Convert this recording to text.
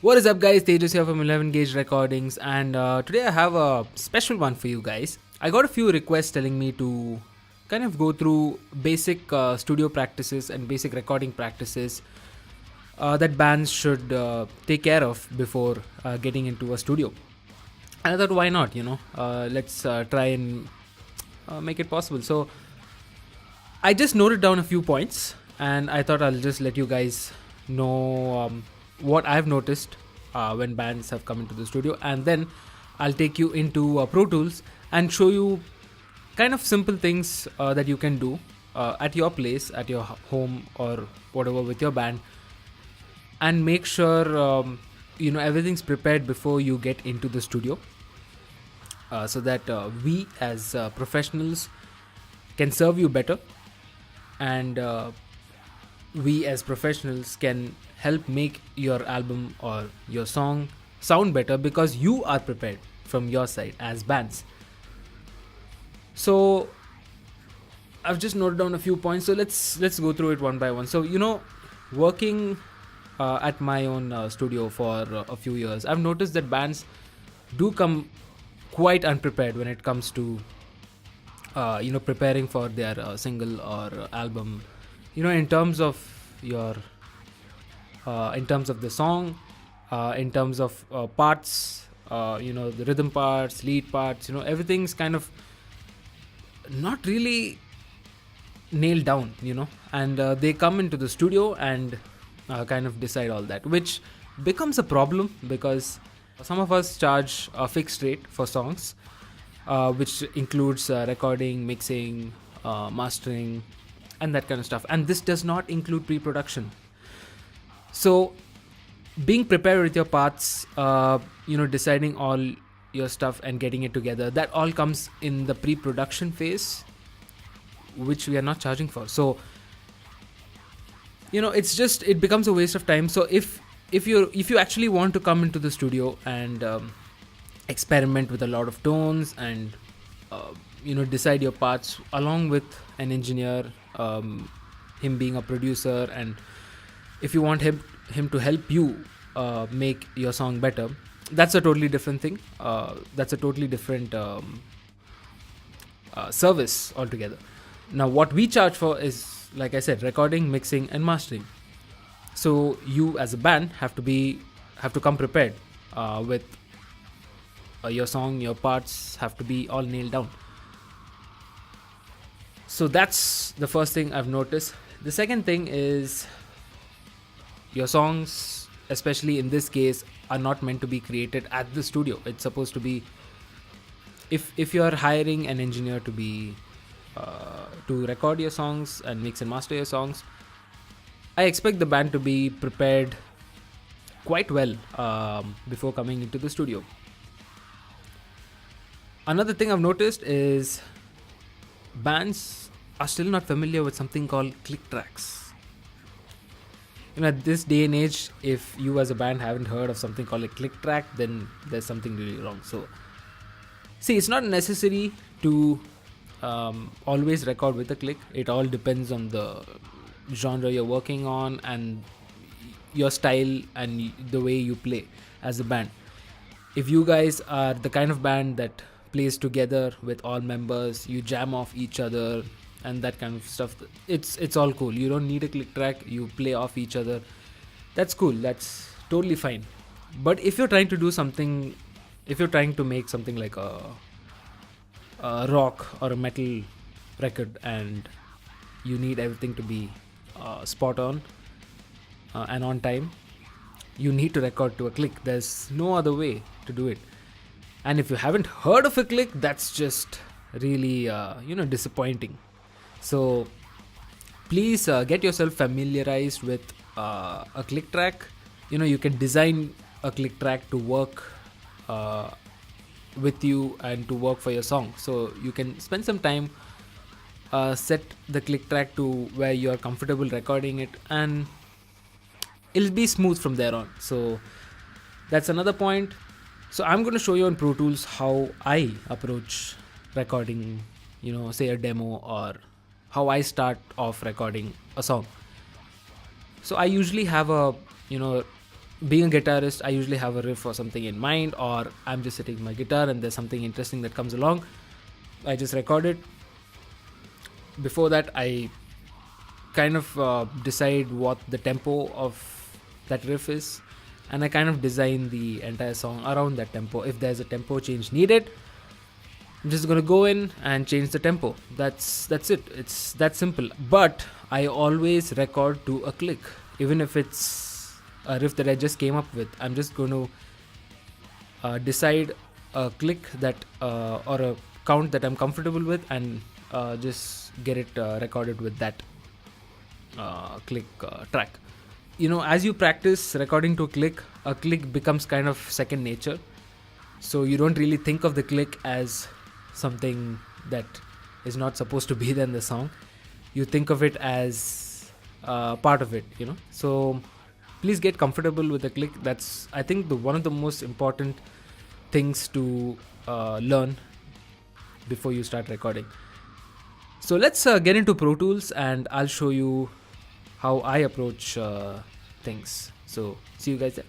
What is up, guys? Tejas here from 11 Gauge Recordings, and today I have a special one for you guys. I got a few requests telling me to kind of go through basic studio practices and basic recording practices that bands should take care of before getting into a studio. And I thought, why not? Let's try and make it possible. So I just noted down a few points, and I thought I'll just let you guys know what I've noticed when bands have come into the studio, and then I'll take you into Pro Tools and show you kind of simple things that you can do at your place, at your home, or whatever with your band, and make sure everything's prepared before you get into the studio, so that we as professionals can serve you better, and we as professionals can help make your album or your song sound better because you are prepared from your side as bands. So I've just noted down a few points, so let's go through it one by one. So working at my own studio for a few years, I've noticed that bands do come quite unprepared when it comes to preparing for their single or album, in terms of your in terms of the song, in terms of parts, the rhythm parts, lead parts, everything's kind of not really nailed down, and they come into the studio and kind of decide all that, which becomes a problem because some of us charge a fixed rate for songs, which includes recording, mixing, mastering, and that kind of stuff. And this does not include pre-production. So being prepared with your parts, deciding all your stuff and getting it together, that all comes in the pre-production phase, which we are not charging for. So it becomes a waste of time. So if you actually want to come into the studio and experiment with a lot of tones and decide your parts along with an engineer, him being a producer, and if you want him to help you make your song better, that's a totally different thing. That's a totally different service altogether. Now what we charge for is, like I said, recording, mixing, and mastering. So you as a band have to come prepared with your song. Your parts have to be all nailed down. So that's the first thing I've noticed. The second thing is, your songs, especially in this case, are not meant to be created at the studio. It's supposed to be, if you're hiring an engineer to be to record your songs and mix and master your songs, I expect the band to be prepared quite well before coming into the studio. Another thing I've noticed is bands are still not familiar with something called click tracks. At this day and age, if you as a band haven't heard of something called a click track, then there's something really wrong. So see, it's not necessary to always record with a click. It all depends on the genre you're working on and your style and the way you play as a band. If you guys are the kind of band that plays together with all members, you jam off each other and that kind of stuff, it's all cool. You don't need a click track. You play off each other. That's cool. That's totally fine. But if you're trying to do something, if you're trying to make something like a rock or a metal record, and you need everything to be spot on and on time, you need to record to a click. There's no other way to do it. And if you haven't heard of a click, that's just really disappointing. So please get yourself familiarized with a click track. You can design a click track to work with you and to work for your song. So you can spend some time, set the click track to where you are comfortable recording it, and it'll be smooth from there on. So that's another point. So I'm going to show you on Pro Tools how I approach recording, say a demo, or how I start off recording a song. So I usually have a being a guitarist, I usually have a riff or something in mind, or I'm just sitting with my guitar and there's something interesting that comes along. I just record it. Before that, I kind of decide what the tempo of that riff is, and I kind of design the entire song around that tempo. If there's a tempo change needed, I'm just gonna go in and change the tempo. That's it. It's that simple. But I always record to a click, even if it's a riff that I just came up with. I'm just going to decide a click that or a count that I'm comfortable with, and just get it recorded with that click track. As you practice recording to a click becomes kind of second nature. So you don't really think of the click as something that is not supposed to be there in the song. You think of it as part of it. So please get comfortable with the click. That's, I think, one of the most important things to learn before you start recording. So let's get into Pro Tools, and I'll show you how I approach things. So see you guys there.